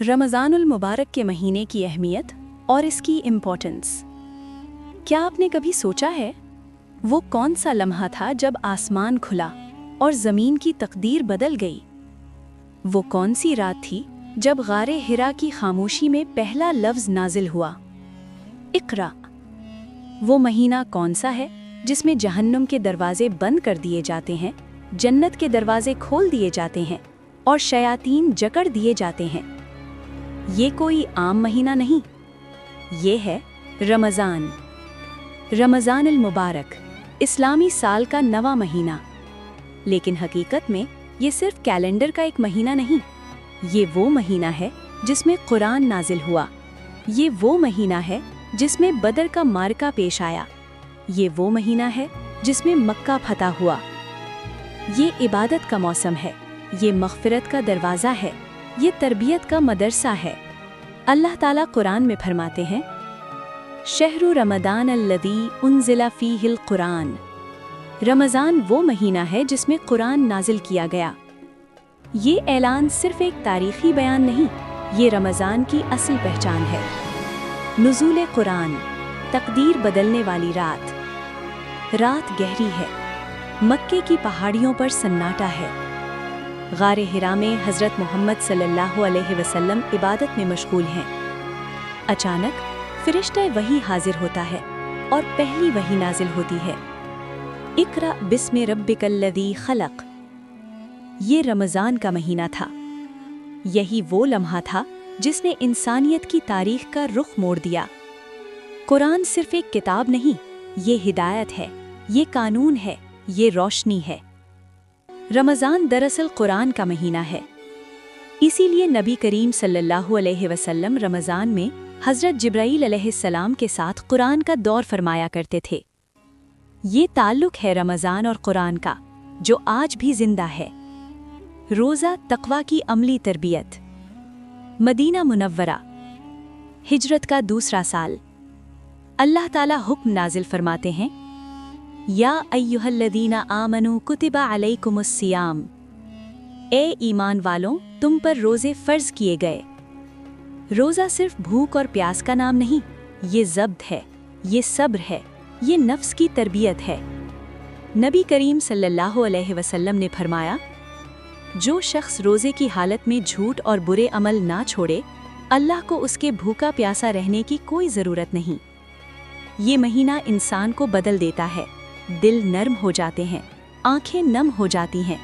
رمضان المبارک کے مہینے کی اہمیت اور اس کی امپورٹنس۔ کیا آپ نے کبھی سوچا ہے وہ کون سا لمحہ تھا جب آسمان کھلا اور زمین کی تقدیر بدل گئی؟ وہ کون سی رات تھی جب غار حرا کی خاموشی میں پہلا لفظ نازل ہوا، اقرا؟ وہ مہینہ کون سا ہے جس میں جہنم کے دروازے بند کر دیے جاتے ہیں، جنت کے دروازے کھول دیے جاتے ہیں اور شیاطین جکڑ دیے جاتے ہیں؟ یہ کوئی عام مہینہ نہیں، یہ ہے رمضان المبارک، اسلامی سال کا نواں مہینہ۔ لیکن حقیقت میں یہ صرف کیلنڈر کا ایک مہینہ نہیں، یہ وہ مہینہ ہے جس میں قرآن نازل ہوا، یہ وہ مہینہ ہے جس میں بدر کا معرکہ پیش آیا، یہ وہ مہینہ ہے جس میں مکہ فتح ہوا۔ یہ عبادت کا موسم ہے، یہ مغفرت کا دروازہ ہے، یہ تربیت کا مدرسہ ہے۔ اللہ تعالیٰ قرآن میں فرماتے ہیں، شہر رمضان الذی انزل فیہ القرآن۔ رمضان وہ مہینہ ہے جس میں قرآن نازل کیا گیا۔ یہ اعلان صرف ایک تاریخی بیان نہیں، یہ رمضان کی اصل پہچان ہے۔ نزول قرآن، تقدیر بدلنے والی رات۔ رات گہری ہے، مکے کی پہاڑیوں پر سناٹا ہے۔ غار حرا میں حضرت محمد صلی اللہ علیہ وسلم عبادت میں مشغول ہیں۔ اچانک فرشتہ وحی حاضر ہوتا ہے اور پہلی وحی نازل ہوتی ہے، اقرأ بسم ربک الذی خلق۔ یہ رمضان کا مہینہ تھا، یہی وہ لمحہ تھا جس نے انسانیت کی تاریخ کا رخ موڑ دیا۔ قرآن صرف ایک کتاب نہیں، یہ ہدایت ہے، یہ قانون ہے، یہ روشنی ہے۔ رمضان دراصل قرآن کا مہینہ ہے، اسی لیے نبی کریم صلی اللہ علیہ وسلم رمضان میں حضرت جبرائیل علیہ السلام کے ساتھ قرآن کا دور فرمایا کرتے تھے۔ یہ تعلق ہے رمضان اور قرآن کا جو آج بھی زندہ ہے۔ روزہ تقویٰ کی عملی تربیت۔ مدینہ منورہ، ہجرت کا دوسرا سال۔ اللہ تعالیٰ حکم نازل فرماتے ہیں، یا ایھا الذین آمنوا کتب علیکم الصیام۔ اے ایمان والوں، تم پر روزے فرض کیے گئے۔ روزہ صرف بھوک اور پیاس کا نام نہیں، یہ ضبط ہے، یہ صبر ہے، یہ نفس کی تربیت ہے۔ نبی کریم صلی اللہ علیہ وسلم نے فرمایا، جو شخص روزے کی حالت میں جھوٹ اور برے عمل نہ چھوڑے، اللہ کو اس کے بھوکا پیاسا رہنے کی کوئی ضرورت نہیں۔ یہ مہینہ انسان کو بدل دیتا ہے، دل نرم ہو جاتے ہیں، آنکھیں نم ہو جاتی ہیں،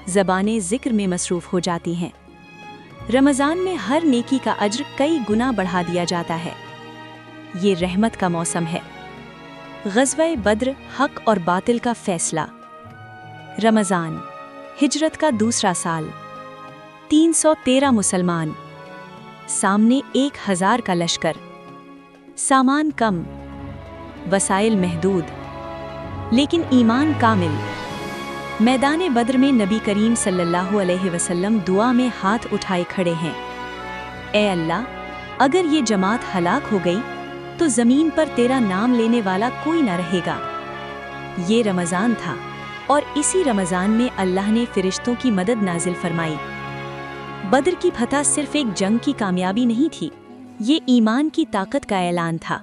زبانیں ذکر میں مصروف ہو جاتی ہیں۔ رمضان میں ہر نیکی کا اجر کئی گنا بڑھا دیا جاتا ہے۔ یہ رحمت کا موسم ہے۔ غزوہ بدر، حق اور باطل کا فیصلہ۔ رمضان، ہجرت کا دوسرا سال۔ 313 مسلمان، سامنے 1000 کا لشکر، سامان کم، وسائل محدود، لیکن ایمان کامل۔ میدان بدر میں نبی کریم صلی اللہ علیہ وسلم دعا میں ہاتھ اٹھائے کھڑے ہیں، اے اللہ، اگر یہ جماعت ہلاک ہو گئی تو زمین پر تیرا نام لینے والا کوئی نہ رہے گا۔ یہ رمضان تھا، اور اسی رمضان میں اللہ نے فرشتوں کی مدد نازل فرمائی۔ بدر کی فتح صرف ایک جنگ کی کامیابی نہیں تھی، یہ ایمان کی طاقت کا اعلان تھا۔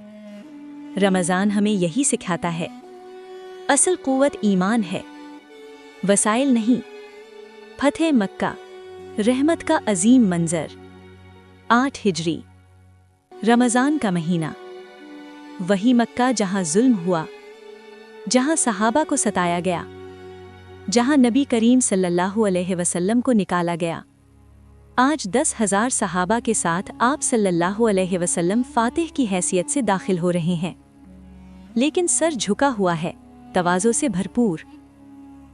رمضان ہمیں یہی سکھاتا ہے، اصل قوت ایمان ہے، وسائل نہیں۔ فتح مکہ، رحمت کا عظیم منظر۔ 8 ہجری، رمضان کا مہینہ۔ وہی مکہ جہاں ظلم ہوا، جہاں صحابہ کو ستایا گیا، جہاں نبی کریم صلی اللہ علیہ وسلم کو نکالا گیا۔ آج 10,000 صحابہ کے ساتھ آپ صلی اللہ علیہ وسلم فاتح کی حیثیت سے داخل ہو رہے ہیں، لیکن سر جھکا ہوا ہے، تواضع سے بھرپور۔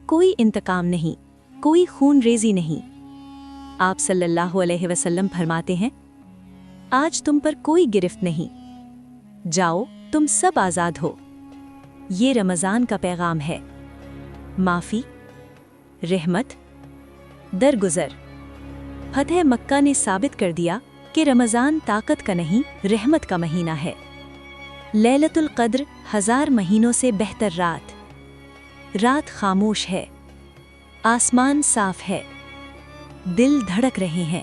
کوئی انتقام نہیں، کوئی خون ریزی نہیں۔ آپ صلی اللہ علیہ وسلم فرماتے ہیں، آج تم پر کوئی گرفت نہیں، جاؤ تم سب آزاد ہو۔ یہ رمضان کا پیغام ہے، معافی، رحمت، درگزر۔ فتح مکہ نے ثابت کر دیا کہ رمضان طاقت کا نہیں، رحمت کا مہینہ ہے۔ لیلۃ القدر 1000 مہینوں سے بہتر رات۔ رات خاموش ہے، آسمان صاف ہے، دل دھڑک رہے ہیں۔